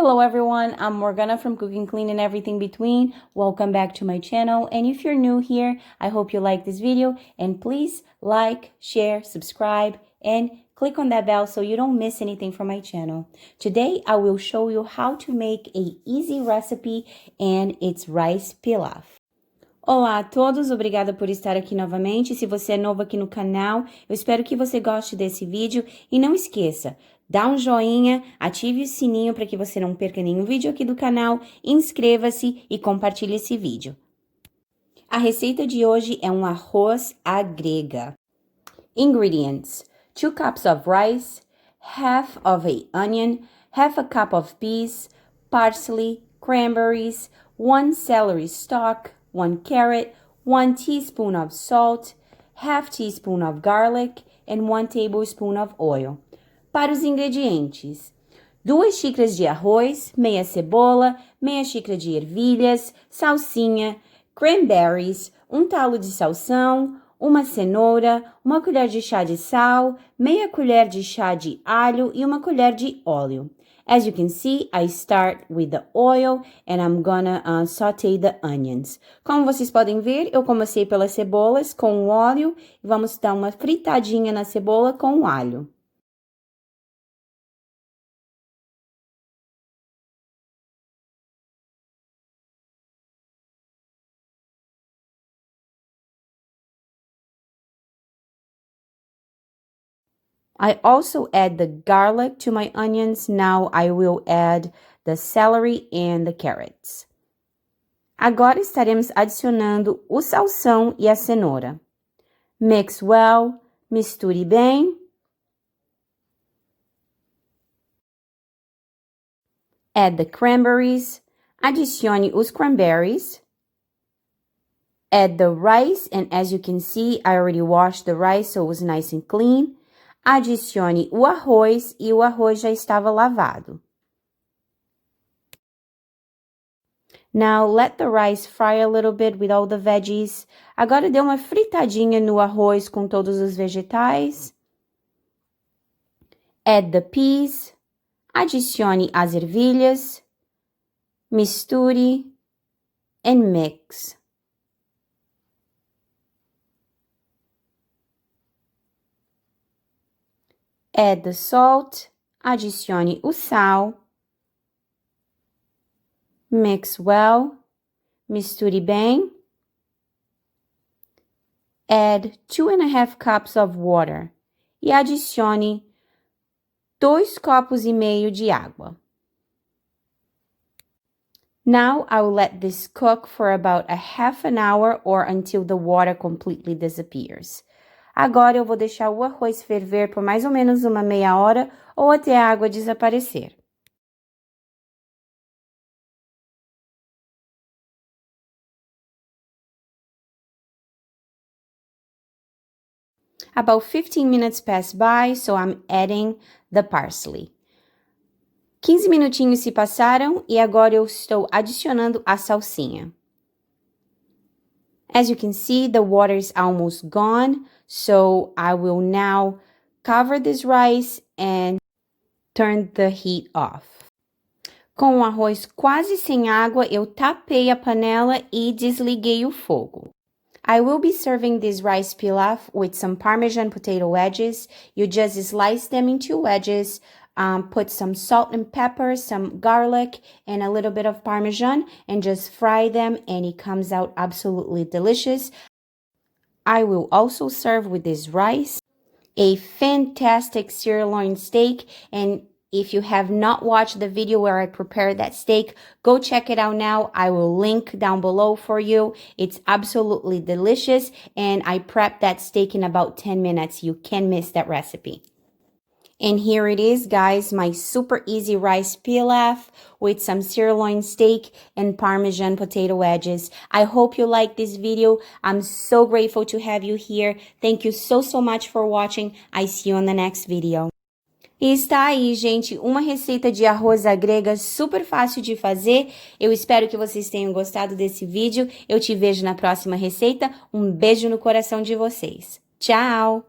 Hello everyone, I'm Morgana from Cooking Clean and Everything Between. Welcome back to my channel, and if you're new here, I hope you like this video, and please like, share, subscribe, and click on that bell so you don't miss anything from my channel. Today, I will show you how to make a easy recipe, and it's rice pilaf. Olá a todos, obrigada por estar aqui novamente. Se você é novo aqui no canal, eu espero que você goste desse vídeo e não esqueça, dá um joinha, ative o sininho para que você não perca nenhum vídeo aqui do canal, inscreva-se e compartilhe esse vídeo. A receita de hoje é um arroz à grega. Ingredients: 2 cups of rice, half of a onion, half a cup of peas, parsley, cranberries, 1 celery stalk, 1 carrot, 1 teaspoon of salt, half teaspoon of garlic, and 1 tablespoon of oil. Para os ingredientes: 2 xícaras de arroz, meia cebola, meia xícara de ervilhas, salsinha, cranberries, 1 talo de salsão, 1 cenoura, 1 colher de chá de sal, meia colher de chá de alho e 1 colher de óleo. As you can see, I start with the oil and I'm gonna saute the onions. Como vocês podem ver, eu comecei pelas cebolas com o óleo e vamos dar uma fritadinha na cebola com o alho. I also add the garlic to my onions. Now I will add the celery and the carrots. Agora estaremos adicionando o salsão e a cenoura. Mix well, misture bem. Add the cranberries. Adicione os cranberries. Add the rice, and as you can see, I already washed the rice, so it was nice and clean. Adicione o arroz e o arroz já estava lavado. Now, let the rice fry a little bit with all the veggies. Agora dê uma fritadinha no arroz com todos os vegetais. Add the peas. Adicione as ervilhas. Misture and mix. Add the salt, adicione o sal, mix well, misture bem, add 2½ cups of water e adicione 2,5 copos de água. Now I will let this cook for about a half an hour or until the water completely disappears. Agora eu vou deixar o arroz ferver por mais ou menos uma meia hora ou até a água desaparecer. About 15 minutes pass by, so I'm adding the parsley. 15 minutinhos se passaram e agora eu estou adicionando a salsinha. As you can see, the water is almost gone, so I will now cover this rice and turn the heat off. Com o arroz quase sem água, eu tapei a panela e desliguei o fogo. I will be serving this rice pilaf with some Parmesan potato wedges. You just slice them into wedges. Put some salt and pepper, some garlic, and a little bit of Parmesan, and just fry them, and it comes out absolutely delicious. I will also serve with this rice a fantastic sirloin steak, and if you have not watched the video where I prepared that steak, go check it out now. I will link down below for you. It's absolutely delicious, and I prepped that steak in about 10 minutes. You can't miss that recipe. And here it is, guys, my super easy rice pilaf with some sirloin steak and Parmesan potato wedges. I hope you like this video. I'm so grateful to have you here. Thank you so much for watching. I see you on the next video. E está aí, gente, uma receita de arroz à grega super fácil de fazer. Eu espero que vocês tenham gostado desse vídeo. Eu te vejo na próxima receita. Um beijo no coração de vocês. Tchau!